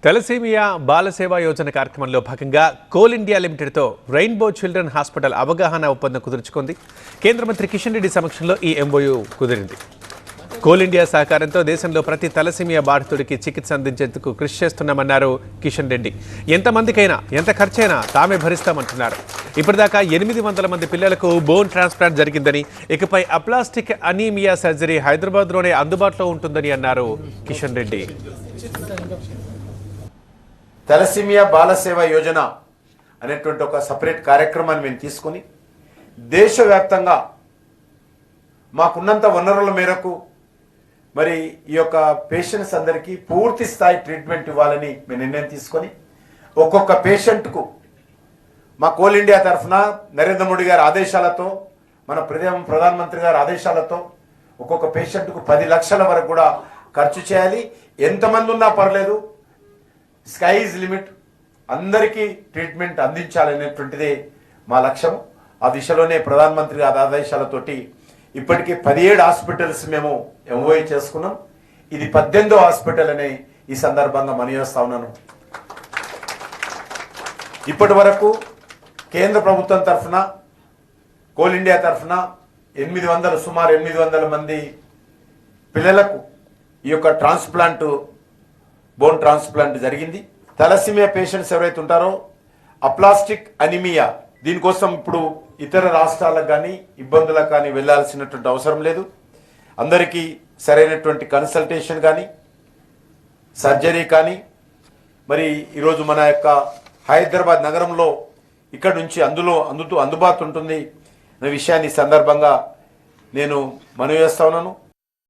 Thalassemia బాల సేవా యోజన కార్యక్రమంలో భాగంగా కోల్ ఇండియా లిమిటెడ్తో రెయిన్బో చిల్డ్రన్ హాస్పిటల్ అవగాహన ఒప్పందం కుదుర్చుకుంది. కేంద్ర మంత్రి కిషన్ రెడ్డి సమక్షంలో ఈ ఎంఓయూ కుదిరింది. కోల్ ఇండియా సహకారంతో దేశంలో ప్రతి తలసేమియా బాధితుడికి చికిత్స అందించేందుకు కృషి చేస్తున్నామన్నారు కిషన్ రెడ్డి. ఎంతమందికైనా ఎంత ఖర్చైనా తామే భరిస్తామంటున్నారు. ఇప్పటిదాకా 800 మంది పిల్లలకు బోన్ ట్రాన్స్ప్లాంట్ జరిగిందని, ఇకపై అప్లాస్టిక్ అనీమియా సర్జరీ హైదరాబాద్లోనే అందుబాటులో ఉంటుందని అన్నారు కిషన్ రెడ్డి. తలసేమియా బాల సేవా యోజన అనేటువంటి ఒక సపరేట్ కార్యక్రమాన్ని మేము తీసుకొని దేశవ్యాప్తంగా మాకున్నంత వనరుల మేరకు మరి ఈ యొక్క పేషెంట్స్ అందరికీ పూర్తి స్థాయి ట్రీట్మెంట్ ఇవ్వాలని మేము నిర్ణయం తీసుకొని ఒక్కొక్క పేషెంట్కు మా కోల్ ఇండియా తరఫున నరేంద్ర మోడీ గారి ఆదేశాలతో మన ప్రధానమంత్రి గారి ఆదేశాలతో ఒక్కొక్క పేషెంట్కు 10 లక్షల వరకు కూడా ఖర్చు చేయాలి. ఎంతమంది ఉన్నా పర్లేదు, స్కై ఈజ్ లిమిట్, అందరికీ ట్రీట్మెంట్ అందించాలనేటువంటిదే మా లక్ష్యం. ఆ దిశలోనే ప్రధానమంత్రి గారి ఆదేశాలతోటి ఇప్పటికీ 17 హాస్పిటల్స్ మేము ఎంఓయూ చేసుకున్నాం. ఇది 18వ హాస్పిటల్ అనే ఈ సందర్భంగా మనయోస్తా ఉన్నాను. ఇప్పటి వరకు కేంద్ర ప్రభుత్వం తరఫున కోల్ ఇండియా తరఫున సుమారు 800 మంది పిల్లలకు ఈ యొక్క బోన్ ట్రాన్స్ప్లాంట్ జరిగింది. తలసేమియా పేషెంట్స్ ఎవరైతే ఉంటారో అప్లాస్టిక్ అనీమియా, దీనికోసం ఇప్పుడు ఇతర రాష్ట్రాలకు కానీ ఇబ్బందులకు కానీ వెళ్ళాల్సినటువంటి అవసరం లేదు. అందరికీ సరైనటువంటి కన్సల్టేషన్ కానీ సర్జరీ కానీ మరి ఈరోజు మన యొక్క హైదరాబాద్ నగరంలో ఇక్కడ నుంచి అందుబాటు ఉంటుంది అనే విషయాన్ని సందర్భంగా నేను మనవి చేస్తా ఉన్నాను.